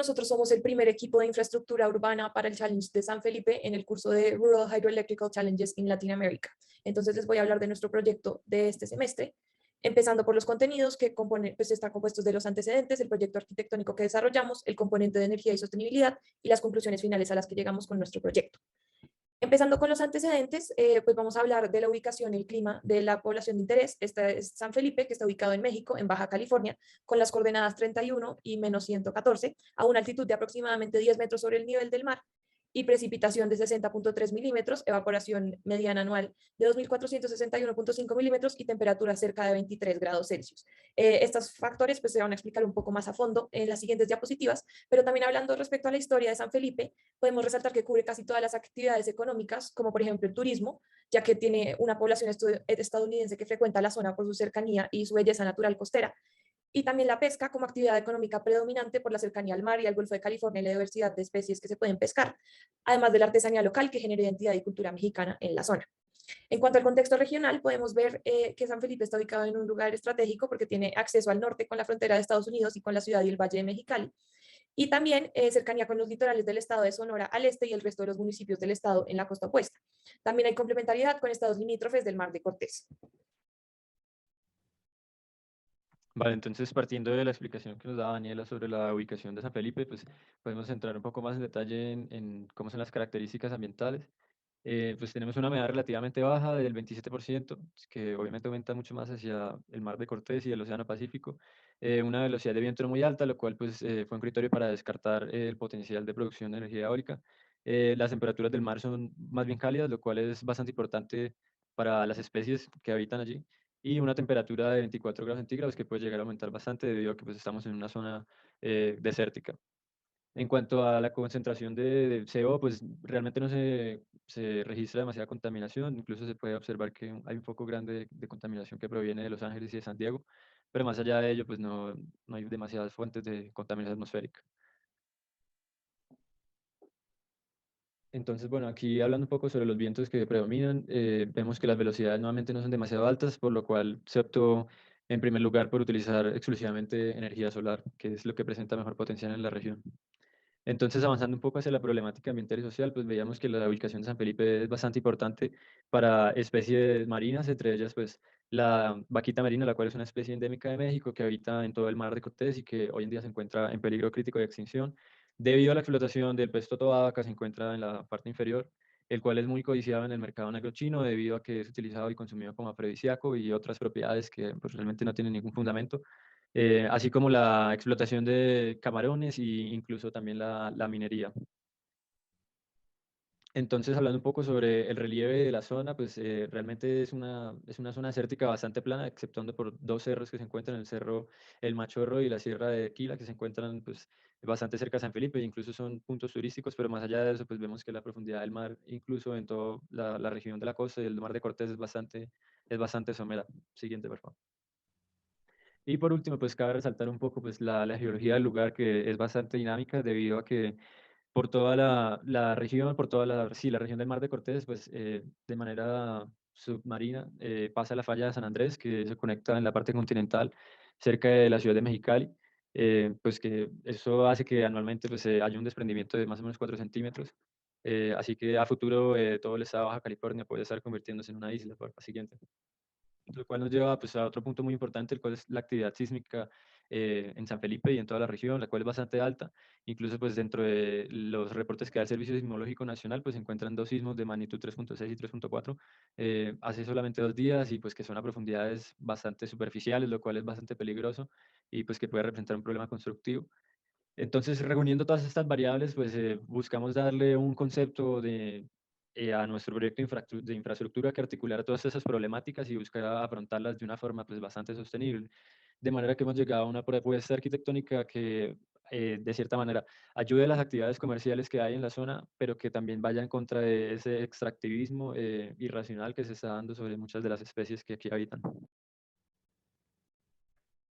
nosotros somos el primer equipo de infraestructura urbana para el Challenge de San Felipe en el curso de Rural Hydroelectrical Challenges in Latin America. Entonces les voy a hablar de nuestro proyecto de este semestre, empezando por los contenidos que están compuestos de los antecedentes, el proyecto arquitectónico que desarrollamos, el componente de energía y sostenibilidad y las conclusiones finales a las que llegamos con nuestro proyecto. Empezando con los antecedentes, pues vamos a hablar de la ubicación y el clima de la población de interés. Esta es San Felipe, que está ubicado en México, en Baja California, con las coordenadas 31 y menos 114, a una altitud de aproximadamente 10 metros sobre el nivel del mar, y precipitación de 60.3 milímetros, evaporación mediana anual de 2.461.5 milímetros y temperatura cerca de 23 grados Celsius. Estos factores pues, se van a explicar un poco más a fondo en las siguientes diapositivas, pero también hablando respecto a la historia de San Felipe, podemos resaltar que cubre casi todas las actividades económicas, como por ejemplo el turismo, ya que tiene una población estadounidense que frecuenta la zona por su cercanía y su belleza natural costera, y también la pesca como actividad económica predominante por la cercanía al mar y al Golfo de California y la diversidad de especies que se pueden pescar, además de la artesanía local que genera identidad y cultura mexicana en la zona. En cuanto al contexto regional, podemos ver que San Felipe está ubicado en un lugar estratégico porque tiene acceso al norte con la frontera de Estados Unidos y con la ciudad y el Valle de Mexicali, y también cercanía con los litorales del estado de Sonora al este y el resto de los municipios del estado en la costa opuesta. También hay complementariedad con estados limítrofes del Mar de Cortés. Vale, entonces partiendo de la explicación que nos daba Daniela sobre la ubicación de San Felipe, pues podemos entrar un poco más en detalle en cómo son las características ambientales. Pues tenemos una humedad relativamente baja del 27%, que obviamente aumenta mucho más hacia el Mar de Cortés y el Océano Pacífico. Una velocidad de viento no muy alta, lo cual pues, fue un criterio para descartar el potencial de producción de energía eólica. Las temperaturas del mar son más bien cálidas, lo cual es bastante importante para las especies que habitan allí, y una temperatura de 24 grados centígrados que puede llegar a aumentar bastante debido a que pues, estamos en una zona desértica. En cuanto a la concentración de CO, pues realmente no se registra demasiada contaminación, incluso se puede observar que hay un foco grande de contaminación que proviene de Los Ángeles y de San Diego, pero más allá de ello, pues no hay demasiadas fuentes de contaminación atmosférica. Entonces, bueno, aquí hablando un poco sobre los vientos que predominan, vemos que las velocidades nuevamente no son demasiado altas, por lo cual se optó en primer lugar por utilizar exclusivamente energía solar, que es lo que presenta mejor potencial en la región. Entonces, avanzando un poco hacia la problemática ambiental y social, pues veíamos que la ubicación de San Felipe es bastante importante para especies marinas, entre ellas pues la vaquita marina, la cual es una especie endémica de México que habita en todo el mar de Cortés y que hoy en día se encuentra en peligro crítico de extinción. Debido a la explotación del pez totoaba, que se encuentra en la parte inferior, el cual es muy codiciado en el mercado negro chino debido a que es utilizado y consumido como afrodisíaco y otras propiedades que pues, realmente no tienen ningún fundamento, así como la explotación de camarones e incluso también la minería. Entonces, hablando un poco sobre el relieve de la zona, pues realmente es una zona desértica bastante plana, exceptuando por dos cerros que se encuentran, el cerro El Machorro y la Sierra de Quila, que se encuentran pues, bastante cerca de San Felipe, e incluso son puntos turísticos, pero más allá de eso, pues vemos que la profundidad del mar, incluso en toda la región de la costa y el Mar de Cortés, es bastante somera. Siguiente, por favor. Y por último, pues cabe resaltar un poco pues, la geología del lugar, que es bastante dinámica debido a que por toda la región, por toda sí, la región del Mar de Cortés, pues de manera submarina pasa la falla de San Andrés, que se conecta en la parte continental cerca de la ciudad de Mexicali, pues que eso hace que anualmente pues, haya un desprendimiento de más o menos 4 centímetros. Así que a futuro todo el estado de Baja California puede estar convirtiéndose en una isla por la siguiente. Lo cual nos lleva pues, a otro punto muy importante, el cual es la actividad sísmica en San Felipe y en toda la región, la cual es bastante alta. Incluso pues, dentro de los reportes que da el Servicio Sismológico Nacional, pues se encuentran dos sismos de magnitud 3.6 y 3.4 hace solamente 2 días, y pues que son a profundidades bastante superficiales, lo cual es bastante peligroso y pues que puede representar un problema constructivo. Entonces, reuniendo todas estas variables, pues buscamos darle un concepto a nuestro proyecto de infraestructura que articulara todas esas problemáticas y buscara afrontarlas de una forma pues, bastante sostenible. De manera que hemos llegado a una propuesta arquitectónica que, de cierta manera, ayude a las actividades comerciales que hay en la zona, pero que también vaya en contra de ese extractivismo irracional que se está dando sobre muchas de las especies que aquí habitan.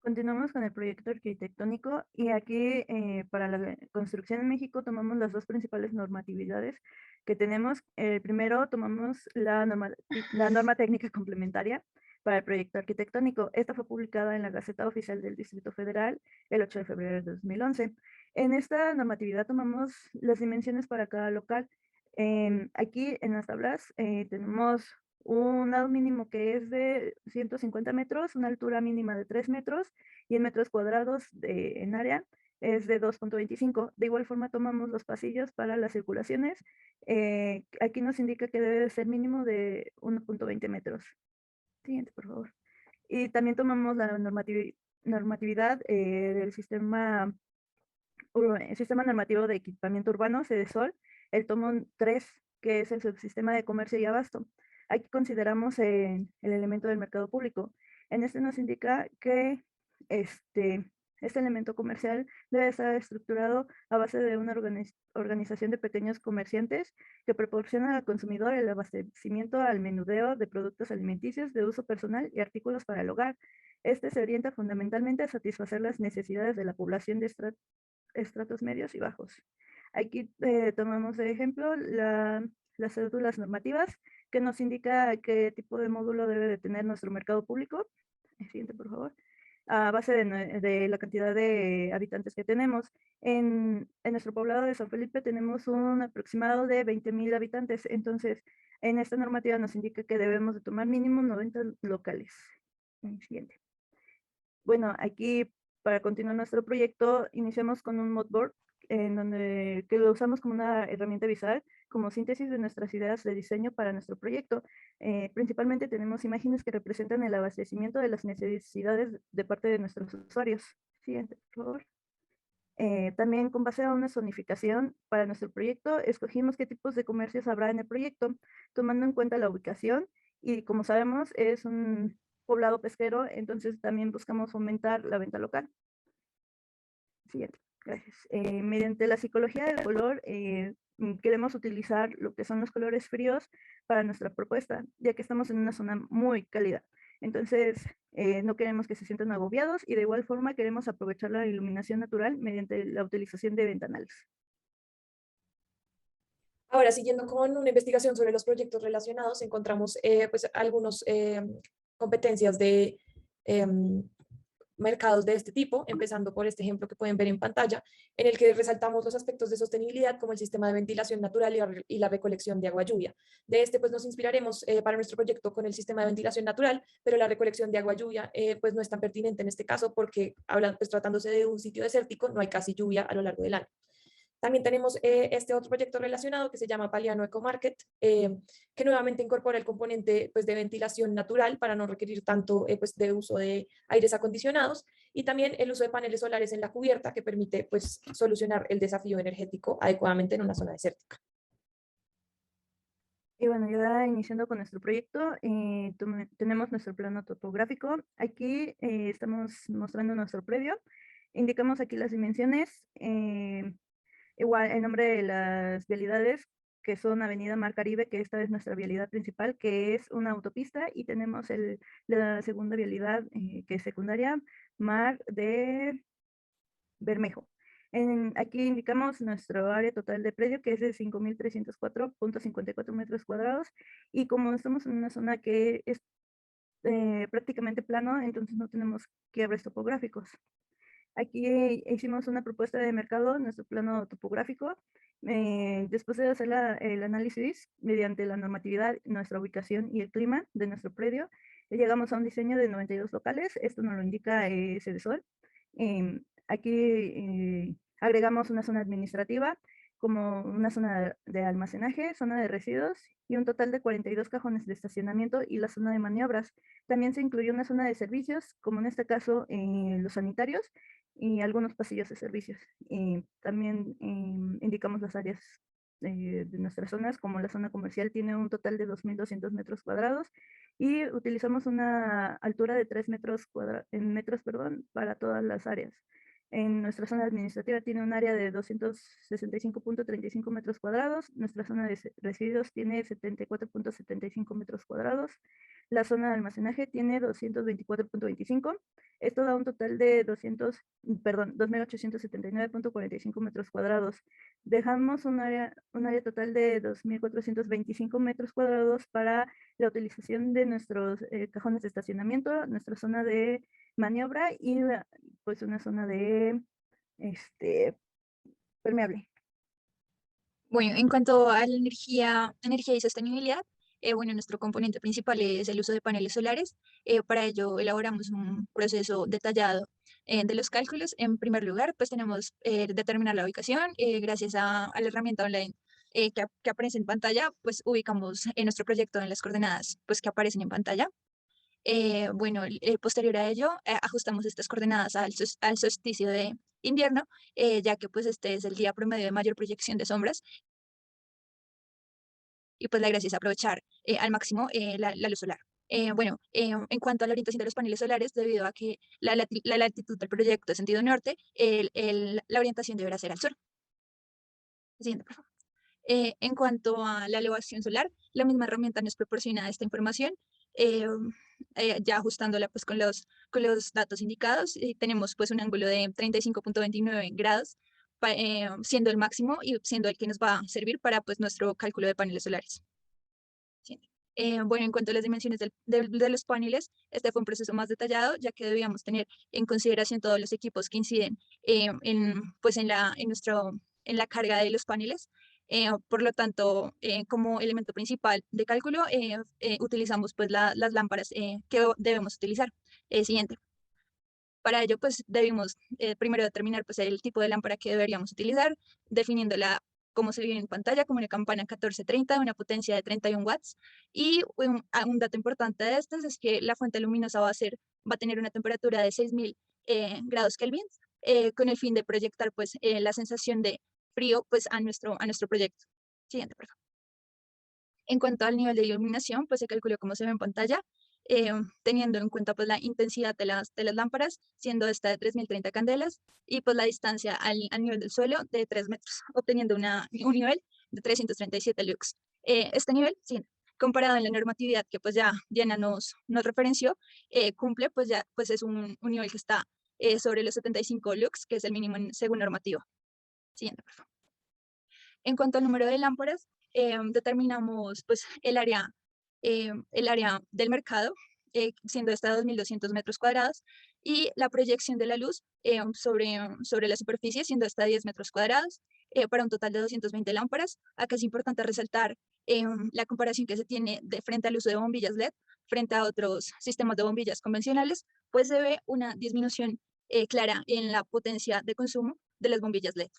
Continuamos con el proyecto arquitectónico y aquí para la construcción en México tomamos las dos principales normatividades que tenemos. Primero tomamos la norma técnica complementaria para el proyecto arquitectónico. Esta fue publicada en la Gaceta Oficial del Distrito Federal el 8 de febrero de 2011. En esta normatividad tomamos las dimensiones para cada local. Aquí en las tablas tenemos un lado mínimo que es de 150 metros, una altura mínima de 3 metros y en metros cuadrados en área es de 2.25. De igual forma tomamos los pasillos para las circulaciones. Aquí nos indica que debe de ser mínimo de 1.20 metros. Siguiente, por favor. Y también tomamos la normatividad del sistema normativo de equipamiento urbano, SEDESOL, el tomo 3, que es el subsistema de comercio y abasto. Aquí consideramos el elemento del mercado público. En este nos indica que este elemento comercial debe estar estructurado a base de una organización de pequeños comerciantes que proporciona al consumidor el abastecimiento al menudeo de productos alimenticios de uso personal y artículos para el hogar. Este se orienta fundamentalmente a satisfacer las necesidades de la población de estratos medios y bajos. Aquí tomamos de ejemplo las cédulas normativas que nos indica qué tipo de módulo debe de tener nuestro mercado público. Siguiente, por favor. A base de la cantidad de habitantes que tenemos. En nuestro poblado de San Felipe tenemos un aproximado de 20,000 habitantes. Entonces, en esta normativa nos indica que debemos de tomar mínimo 90 locales. Siguiente. Bueno, aquí para continuar nuestro proyecto iniciamos con un mood board que lo usamos como una herramienta visual, como síntesis de nuestras ideas de diseño para nuestro proyecto. Principalmente tenemos imágenes que representan el abastecimiento de las necesidades de parte de nuestros usuarios. Siguiente, por favor. También con base a una zonificación para nuestro proyecto, escogimos qué tipos de comercios habrá en el proyecto, tomando en cuenta la ubicación y como sabemos es un poblado pesquero, entonces también buscamos fomentar la venta local. Siguiente, gracias. Mediante la psicología del color, queremos utilizar lo que son los colores fríos para nuestra propuesta, ya que estamos en una zona muy cálida. Entonces, no queremos que se sientan agobiados y de igual forma queremos aprovechar la iluminación natural mediante la utilización de ventanales. Ahora, siguiendo con una investigación sobre los proyectos relacionados, encontramos pues algunas competencias de mercados de este tipo, empezando por este ejemplo que pueden ver en pantalla, en el que resaltamos los aspectos de sostenibilidad como el sistema de ventilación natural y la recolección de agua lluvia. De este pues nos inspiraremos para nuestro proyecto con el sistema de ventilación natural, pero la recolección de agua lluvia pues no es tan pertinente en este caso porque pues tratándose de un sitio desértico no hay casi lluvia a lo largo del año. También tenemos este otro proyecto relacionado que se llama Paliano Eco Market, que nuevamente incorpora el componente pues, de ventilación natural para no requerir tanto pues, de uso de aires acondicionados y también el uso de paneles solares en la cubierta que permite pues, solucionar el desafío energético adecuadamente en una zona desértica. Y bueno, ya iniciando con nuestro proyecto, tenemos nuestro plano topográfico. Aquí estamos mostrando nuestro predio. Indicamos aquí las dimensiones. Igual el nombre de las vialidades, que son Avenida Mar Caribe, que esta es nuestra vialidad principal, que es una autopista, y tenemos la segunda vialidad, que es secundaria, Mar de Bermejo. Aquí indicamos nuestro área total de predio, que es de 5,304.54 metros cuadrados, y como estamos en una zona que es prácticamente plano, entonces no tenemos quiebres topográficos. Aquí hicimos una propuesta de mercado, nuestro plano topográfico. Después de hacer el análisis mediante la normatividad, nuestra ubicación y el clima de nuestro predio, llegamos a un diseño de 92 locales. Esto nos lo indica SEDESOL. Aquí agregamos una zona administrativa, como una zona de almacenaje, zona de residuos y un total de 42 cajones de estacionamiento y la zona de maniobras. También se incluyó una zona de servicios, como en este caso los sanitarios y algunos pasillos de servicios. También indicamos las áreas de nuestras zonas, como la zona comercial tiene un total de 2,200 metros cuadrados y utilizamos una altura de 3 metros, para todas las áreas. En nuestra zona administrativa tiene un área de 265.35 metros cuadrados. Nuestra zona de residuos tiene 74.75 metros cuadrados. La zona de almacenaje tiene 224.25. Esto da un total de 2,879.45 metros cuadrados. Dejamos un área total de 2,425 metros cuadrados para la utilización de nuestros cajones de estacionamiento, nuestra zona de maniobra y pues una zona de permeable. Bueno, en cuanto a la energía y sostenibilidad, bueno, nuestro componente principal es el uso de paneles solares. Para ello elaboramos un proceso detallado de los cálculos. En primer lugar, pues tenemos determinar la ubicación. Gracias a la herramienta online que aparece en pantalla, pues ubicamos nuestro proyecto en las coordenadas pues, que aparecen en pantalla. Bueno, posterior a ello, ajustamos estas coordenadas al solsticio de invierno, ya que pues este es el día promedio de mayor proyección de sombras. Y pues la gracia es aprovechar al máximo la luz solar. Bueno, en cuanto a la orientación de los paneles solares, debido a que la latitud del proyecto es sentido norte, la orientación deberá ser al sur. Siguiente, por favor. En cuanto a la elevación solar, la misma herramienta nos proporciona esta información, eh, ya ajustándola pues con los datos indicados, tenemos pues un ángulo de 35.29 grados, siendo el máximo y siendo el que nos va a servir para pues nuestro cálculo de paneles solares. Sí. Bueno, en cuanto a las dimensiones de los paneles, este fue un proceso más detallado, ya que debíamos tener en consideración todos los equipos que inciden pues en la carga de los paneles. Por lo tanto, como elemento principal de cálculo, utilizamos pues las lámparas que debemos utilizar. Siguiente. Para ello, pues debimos primero determinar pues, el tipo de lámpara que deberíamos utilizar, definiéndola como se ve en pantalla, como una campana 1430 de una potencia de 31 watts. Y un dato importante de estos es que la fuente luminosa va a tener una temperatura de 6000 grados Kelvin, con el fin de proyectar pues, la sensación de frío pues, a nuestro proyecto. Siguiente, por favor. En cuanto al nivel de iluminación, pues se calculó como se ve en pantalla, teniendo en cuenta pues la intensidad de las lámparas, siendo esta de 3030 candelas, y pues la distancia al nivel del suelo de 3 metros, obteniendo un nivel de 337 lux. Este nivel, sí, comparado en la normatividad que pues ya Diana nos referenció, cumple pues ya pues es un nivel que está sobre los 75 lux, que es el mínimo según normativa. Siguiente, por favor. En cuanto al número de lámparas, determinamos pues, el área del mercado, siendo esta 2.200 metros cuadrados, y la proyección de la luz sobre la superficie, siendo esta 10 metros cuadrados, para un total de 220 lámparas. Acá es importante resaltar la comparación que se tiene de frente al uso de bombillas LED frente a otros sistemas de bombillas convencionales, pues se ve una disminución clara en la potencia de consumo de las bombillas LED.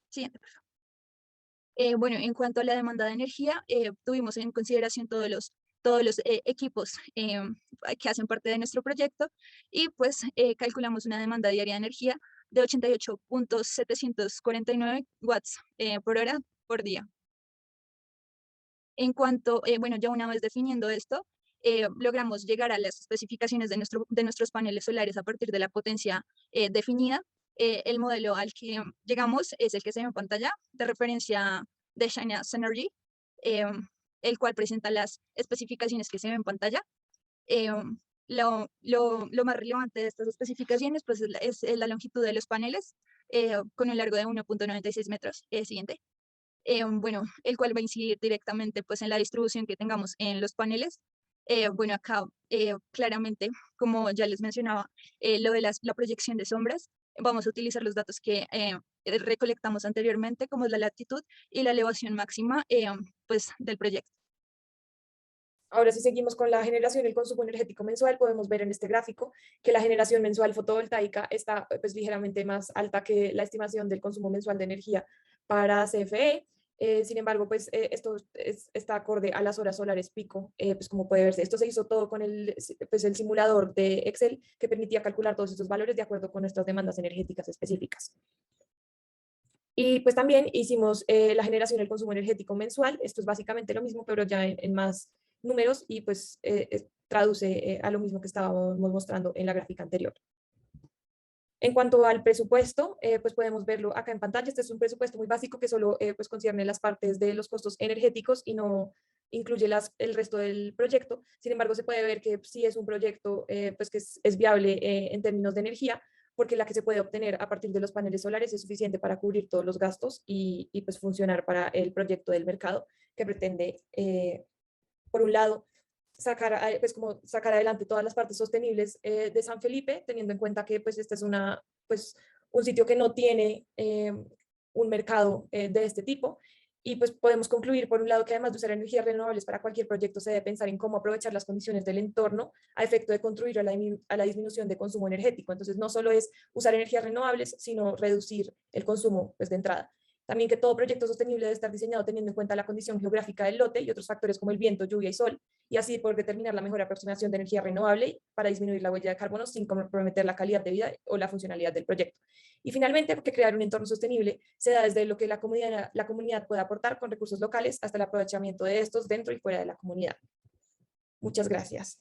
Siguiente, por favor. Bueno, en cuanto a la demanda de energía, tuvimos en consideración todos los equipos que hacen parte de nuestro proyecto y pues calculamos una demanda diaria de energía de 88.749 watts por hora por día. En cuanto, bueno, ya una vez definiendo esto, logramos llegar a las especificaciones de nuestros paneles solares a partir de la potencia definida. El modelo al que llegamos es el que se ve en pantalla, de referencia de China Synergy, el cual presenta las especificaciones que se ven en pantalla. Lo más relevante de estas especificaciones pues, es la longitud de los paneles, con un largo de 1.96 metros. Siguiente. Bueno, el cual va a incidir directamente pues, en la distribución que tengamos en los paneles. Bueno, acá claramente, como ya les mencionaba, lo de la proyección de sombras, vamos a utilizar los datos que recolectamos anteriormente, como es la latitud y la elevación máxima pues, del proyecto. Ahora, si seguimos con la generación y el consumo energético mensual, podemos ver en este gráfico que la generación mensual fotovoltaica está pues, ligeramente más alta que la estimación del consumo mensual de energía para CFE. Sin embargo, pues esto está acorde a las horas solares pico, pues como puede verse. Esto se hizo todo con el simulador de Excel que permitía calcular todos estos valores de acuerdo con nuestras demandas energéticas específicas. Y pues también hicimos la generación y el consumo energético mensual. Esto es básicamente lo mismo, pero ya en más números y pues traduce a lo mismo que estábamos mostrando en la gráfica anterior. En cuanto al presupuesto, pues podemos verlo acá en pantalla. Este es un presupuesto muy básico que solo pues concierne las partes de los costos energéticos y no incluye el resto del proyecto. Sin embargo, se puede ver que sí es un proyecto pues que es viable en términos de energía, porque la que se puede obtener a partir de los paneles solares es suficiente para cubrir todos los gastos y pues funcionar para el proyecto del mercado que pretende, por un lado, sacar adelante todas las partes sostenibles de San Felipe, teniendo en cuenta que pues este es un sitio que no tiene un mercado de este tipo. Y pues podemos concluir, por un lado, que además de usar energías renovables para cualquier proyecto, se debe pensar en cómo aprovechar las condiciones del entorno a efecto de contribuir a la disminución de consumo energético. Entonces, no solo es usar energías renovables, sino reducir el consumo pues, de entrada. También que todo proyecto sostenible debe estar diseñado teniendo en cuenta la condición geográfica del lote y otros factores como el viento, lluvia y sol, y así poder determinar la mejor aproximación de energía renovable para disminuir la huella de carbono sin comprometer la calidad de vida o la funcionalidad del proyecto. Y finalmente, porque crear un entorno sostenible se da desde lo que la comunidad puede aportar con recursos locales hasta el aprovechamiento de estos dentro y fuera de la comunidad. Muchas gracias.